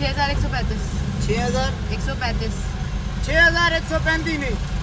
6135 6135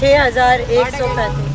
6135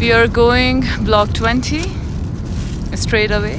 We are going block 20 straight away.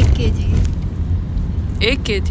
1 kg. 1 kg.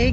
1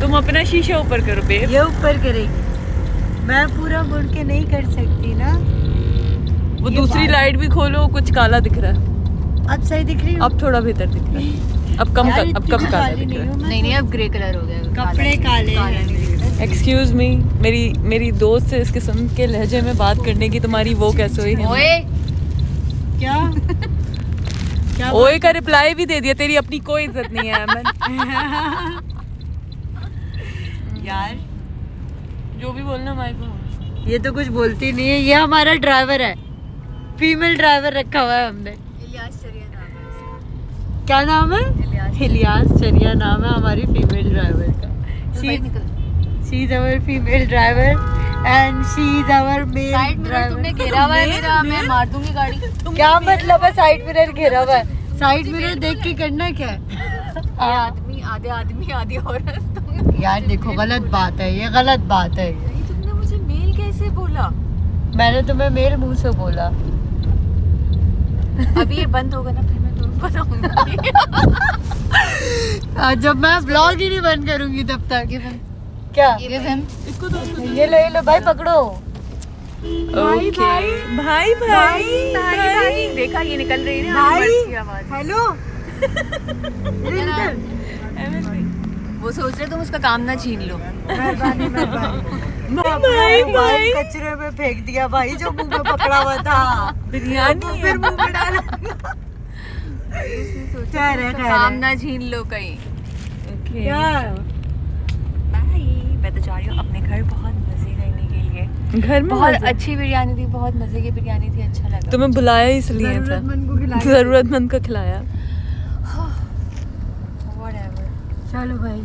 तुम अपना शीशा ऊपर करो बेब। ये ऊपर करेगी, मैं पूरा मुड़ के नहीं कर सकती ना। वो दूसरी लाइट भी खोलो, कुछ काला दिख रहा है। अब सही दिख रही हूँ? अब थोड़ा भीतर दिख रहा है, अब कम काला दिख रहा है। नहीं अब ग्रे कलर हो गया, कपड़े काले हैं। एक्सक्यूज मी, मेरी दोस्त से इस किस्म के लहजे में बात करने की तुम्हारी वो कैसे हुई है? ओए क्या क्या ओए का रिप्लाई भी दे दिया, तेरी अपनी कोई इज्जत नहीं है अमन। यार जो भी बोलना माइक। ये तो कुछ बोलती नहीं है। ये हमारा ड्राइवर है, फीमेल ड्राइवर रखा हुआ है हमने। इलियास चरिया नाम है इसका। क्या नाम है? इलियास चरिया नाम है हमारी फीमेल ड्राइवर का। She is our female driver and she is our male side mirror तुमने घेरा हुआ है मेरा, मैं मार दूंगी गाड़ी। क्या मतलब है साइड मिरर घेरा हुआ है? साइड मिरर देख के करना क्या है? आधे आदमी आधी औरत। तुमने यार देखो गलत बात है, ये गलत बात है। तुमने मुझे मेल कैसे बोला? मैंने तुम्हें मेल मुंह से बोला। अभी ये बंद होगा ना, फिर मैं तुम्हें बताऊंगी। जब मैं ब्लॉग ही नहीं बंद करूंगी तब तक। क्या इसको ये लो भाई, पकड़ो। ओके भाई भाई देखा ये निकल रही है ना की आवाज। हेलो। वो सोच रहे तुम उसका काम ना छीन लो। मेहरबानी भाई कचरे में फेंक दिया भाई, जो मुंह में पकड़ा हुआ था। बिरयानी फिर मुंह में डाला। काम ना छीन लो कहीं। क्या मैं तो जा रही हूँ अपने घर बहुत मजे करने के लिए। घर में बहुत अच्छी बिरयानी थी, बहुत मजे की बिरयानी थी, अच्छा लगा। तुम्हें बुलाया इसलिए था, जरूरतमंद को खिलाया। जरूरतमंद को खिलाया। चलो भाई,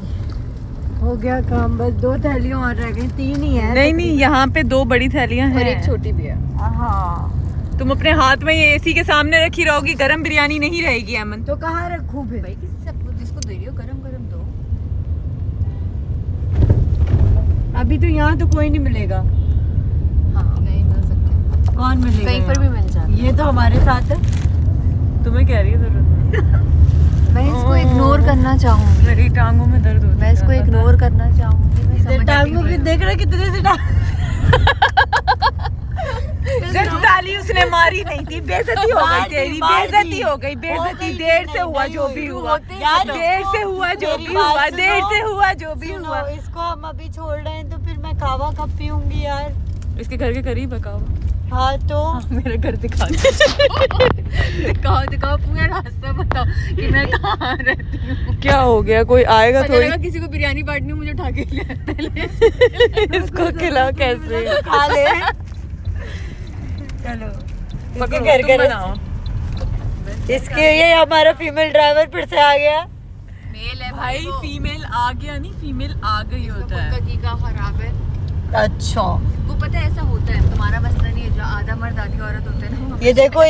हो गया काम, बस 2 थैलियां और रह गई, 3 ही है। नहीं यहाँ पे 2 बड़ी थैलियां हैं और एक छोटी भी है। हाँ, तुम अपने हाथ में ये एसी के सामने रखी रहोगी, गरम बिरयानी नहीं रहेगी अमन। तो कहाँ रखूं फिर? भाई किसी सबको जिसको दे रही हो गरम गरम दो। अभी तो यहाँ तो कोई नहीं मिलेगा। हाँ नहीं मिल सकते, कौन मिलेगा? कहीं पर भी मिल जाता। ये तो हमारे साथ है। तुम्हें कह रही है जरूरत? मैं इसको इग्नोर करना चाहूंगी। मेरी टांगों में दर्द होता है। मैं इसको इग्नोर करना चाहूंगी। मैं समझ टांगों की देख रहा कितने से ताली उसने मारी नहीं थी, बेइज्जती हो गई तेरी, बेइज्जती हो गई, बेइज्जती देर से हुआ जो भी हुआ, देर से हुआ जो भी हुआ, देर से हुआ जो भी हुआ। इसको हम अभी छोड़ रहे हैं तो फिर मैं कावा कब पीऊंगी यार? इसके घर के करीब है कावा। हाँ तो मेरा घर दिखा दिखाओ पूरा रास्ता बताओ कि मैं कहाँ रहती हूँ। क्या हो गया, कोई आएगा पता थोड़ी? लगा किसी को बिरयानी बांटनी हो, मुझे उठा के ले पहले। इसको खिला कैसे? खा ले। चलो पकड़ो, घर तुम का बनाओ। इसके ये हमारा फीमेल ड्राइवर फिर से आ गया। मेल है भाई फीमेल आ गया नहीं, फीमेल आ गई होता है। खुद का खराब है। अच्छा वो पता है ऐसा होता है, तुम्हारा मसला नहीं है, जो आधा मर्द आधी औरत होते हैं ना। ये देखो,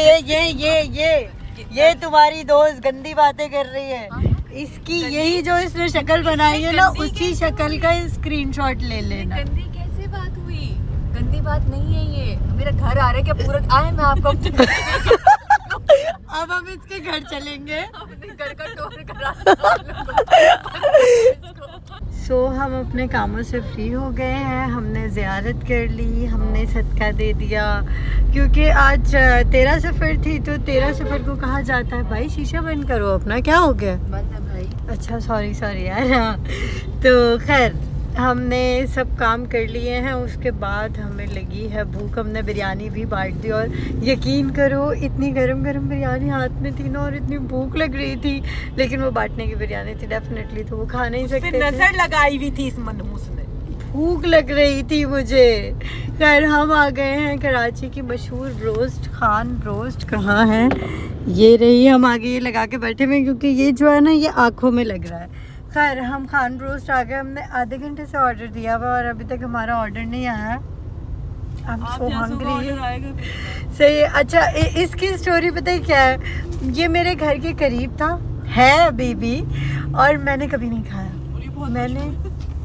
ये तुम्हारी दोस्त गंदी बातें कर रही है। इसकी यही जो इसने शक्ल बनाई है ना, उसी शक्ल का स्क्रीनशॉट ले लेना। गंदी कैसे बात हुई? गंदी बात नहीं है ये। मेरा घर आ रहा है क्या पूरा? आए मैं आपको अब हम इसके घर चलेंगे। अपने घर का टूर करा। हम अपने कामों से फ्री हो गए हैं, हमने ज़ियारत कर ली, हमने सदका दे दिया, क्योंकि आज 13 सफ़र थी। तो 13 सफ़र को कहा जाता है भाई शीशा बंद करो अपना, क्या हो गया? बंद है भाई। अच्छा सॉरी यार। हाँ तो खैर हमने सब काम कर लिए हैं, उसके बाद हमें लगी है भूख, हमने बिरयानी भी बांट दी। और यकीन करो इतनी गरम गरम बिरयानी हाथ में थी ना, और इतनी भूख लग रही थी, लेकिन वो बांटने की बिरयानी थी डेफिनेटली, तो वो खा नहीं सकते थे। नजर लगाई हुई थी इस मनहूस ने। भूख लग रही थी मुझे। खैर हम आ गए हैं कराची की मशहूर रोस्ट खान रोस्ट। कहाँ है ये रही, हम आगे ये लगा के बैठे हुए हैं, क्योंकि ये जो है ना ये आँखों में लग रहा है। खैर हम खान रोस्ट आ गए, हमने आधे घंटे से ऑर्डर दिया हुआ और अभी तक हमारा ऑर्डर नहीं आया। I'm so hungry। सही है। अच्छा इसकी स्टोरी पता है क्या है? ये मेरे घर के करीब था, है अभी भी, और मैंने कभी नहीं खाया।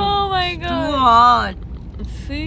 Oh my god. Too hot. See?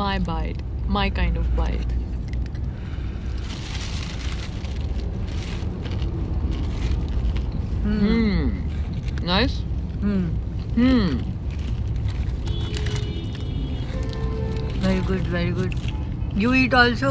my bite. My kind of bite. Nice. Very good, very good. You eat also?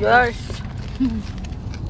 Yes.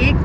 1